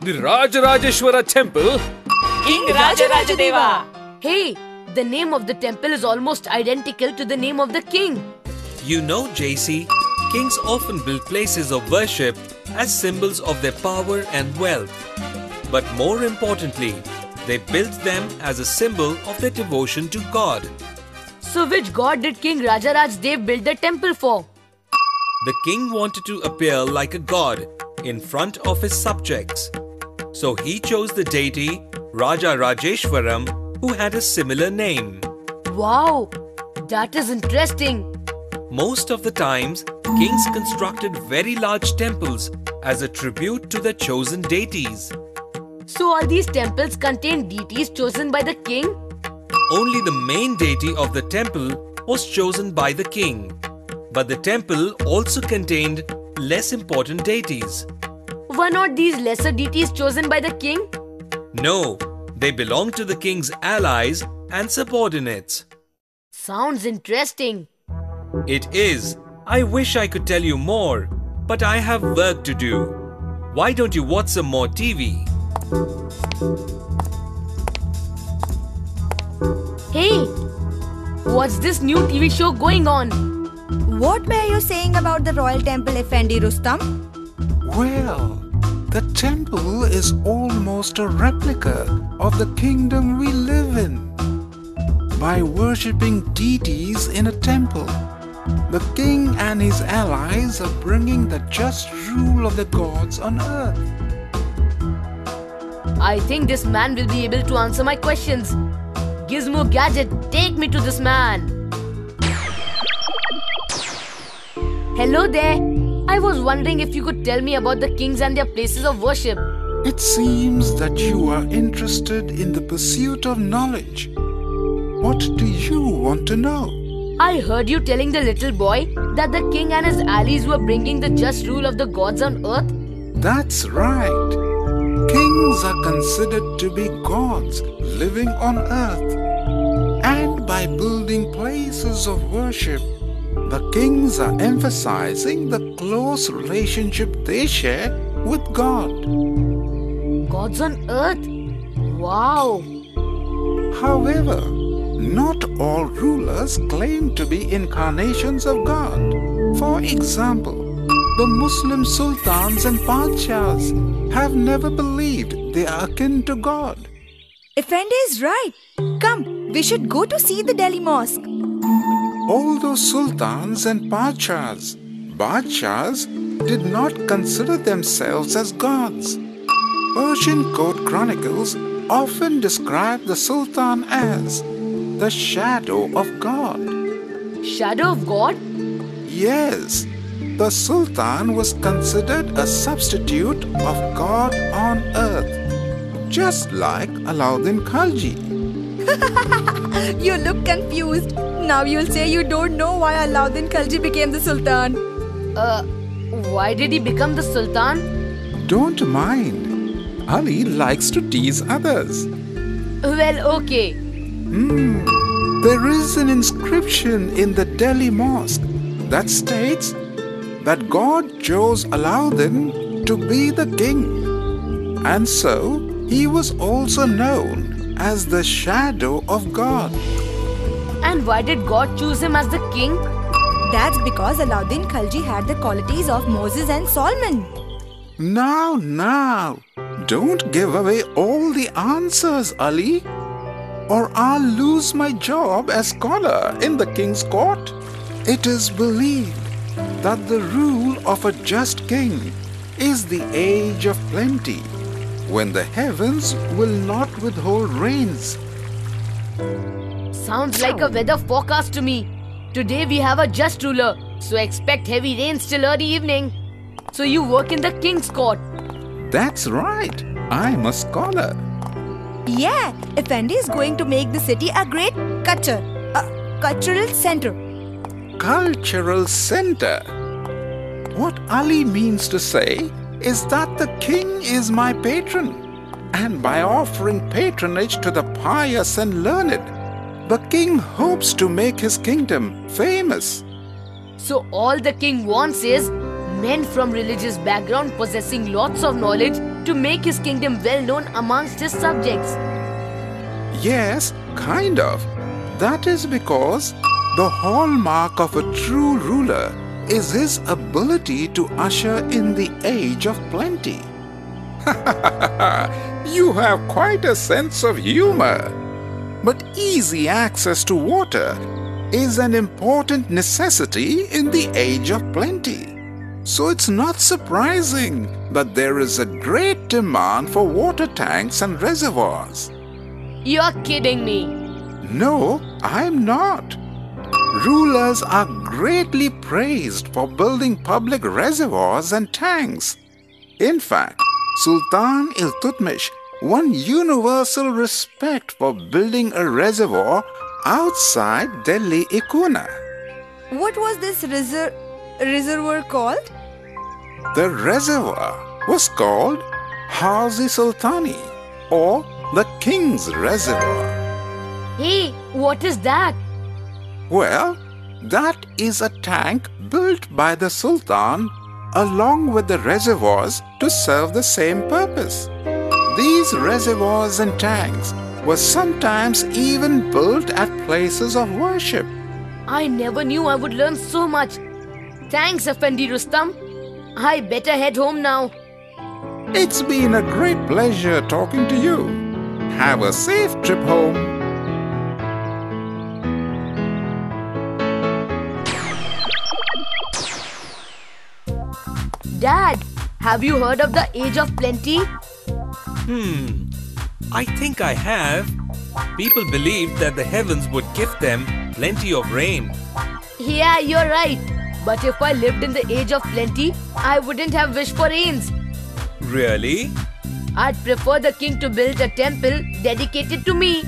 The Rajarajeshwara temple. King Rajarajadeva. Hey, the name of the temple is almost identical to the name of the king. You know, JC, kings often build places of worship as symbols of their power and wealth. But more importantly, they built them as a symbol of their devotion to God. So which god did King Rajarajdev build the temple for? The king wanted to appear like a god in front of his subjects. So he chose the deity Rajarajeshwaram, who had a similar name. Wow, that is interesting. Most of the times, kings constructed very large temples as a tribute to their chosen deities. So all these temples contain deities chosen by the king? Only the main deity of the temple was chosen by the king. But the temple also contained less important deities. Were not these lesser deities chosen by the king? No, they belonged to the king's allies and subordinates. Sounds interesting. It is. I wish I could tell you more, but I have work to do. Why don't you watch some more TV? Hey, what's this new TV show going on? What were you saying about the royal temple, Effendi Rustam? Well, the temple is almost a replica of the kingdom we live in. By worshipping deities in a temple, the king and his allies are bringing the just rule of the gods on earth. I think this man will be able to answer my questions. Gizmo Gadget, take me to this man. Hello there. I was wondering if you could tell me about the kings and their places of worship. It seems that you are interested in the pursuit of knowledge. What do you want to know? I heard you telling the little boy that the king and his allies were bringing the just rule of the gods on earth. That's right. Kings are considered to be gods living on earth. And by building places of worship, the kings are emphasizing the close relationship they share with God. Gods on earth? Wow! However, not all rulers claim to be incarnations of God. For example, the Muslim sultans and padshahs have never believed they are akin to God. Effendi is right. Come, we should go to see the Delhi mosque. Although sultans and padshahs did not consider themselves as gods. Persian court chronicles often describe the sultan as the shadow of God. Shadow of God? Yes, the sultan was considered a substitute of God on earth, just like Alauddin Khalji. You look confused. Now you'll say you don't know why Alauddin Khalji became the sultan. Why did he become the sultan? Don't mind. Ali likes to tease others. Well, okay. There is an inscription in the Delhi mosque that states that God chose Alauddin to be the king. And so, he was also known as the shadow of God. And why did God choose him as the king? That's because Alauddin Khalji had the qualities of Moses and Solomon. Now, don't give away all the answers, Ali, or I'll lose my job as scholar in the king's court. It is believed that the rule of a just king is the age of plenty, when the heavens will not withhold rains. Sounds like a weather forecast to me. Today we have a just ruler, so expect heavy rains till early evening. So you work in the king's court. That's right. I'm a scholar. Yeah, Effendi is going to make the city a great cultural center. Cultural center. What Ali means to say is that the king is my patron, and by offering patronage to the pious and learned, the king hopes to make his kingdom famous. So all the king wants is men from religious background possessing lots of knowledge to make his kingdom well known amongst his subjects. Yes, kind of. That is because the hallmark of a true ruler is his ability to usher in the age of plenty. You have quite a sense of humor. But easy access to water is an important necessity in the age of plenty. So it's not surprising that there is a great demand for water tanks and reservoirs. You're kidding me. No, I'm not. Rulers are greatly praised for building public reservoirs and tanks. In fact, Sultan Iltutmish won universal respect for building a reservoir outside Delhi Ikuna. What was this reservoir called? The reservoir was called Hazi Sultani, or the King's Reservoir. Hey, what is that? Well, that is a tank built by the Sultan along with the reservoirs to serve the same purpose. These reservoirs and tanks were sometimes even built at places of worship. I never knew I would learn so much. Thanks, Effendi Rustam. I better head home now. It's been a great pleasure talking to you. Have a safe trip home. Dad, have you heard of the Age of Plenty? I think I have. People believed that the heavens would give them plenty of rain. Yeah, you're right. But if I lived in the Age of Plenty, I wouldn't have wished for rains. Really? I'd prefer the king to build a temple dedicated to me.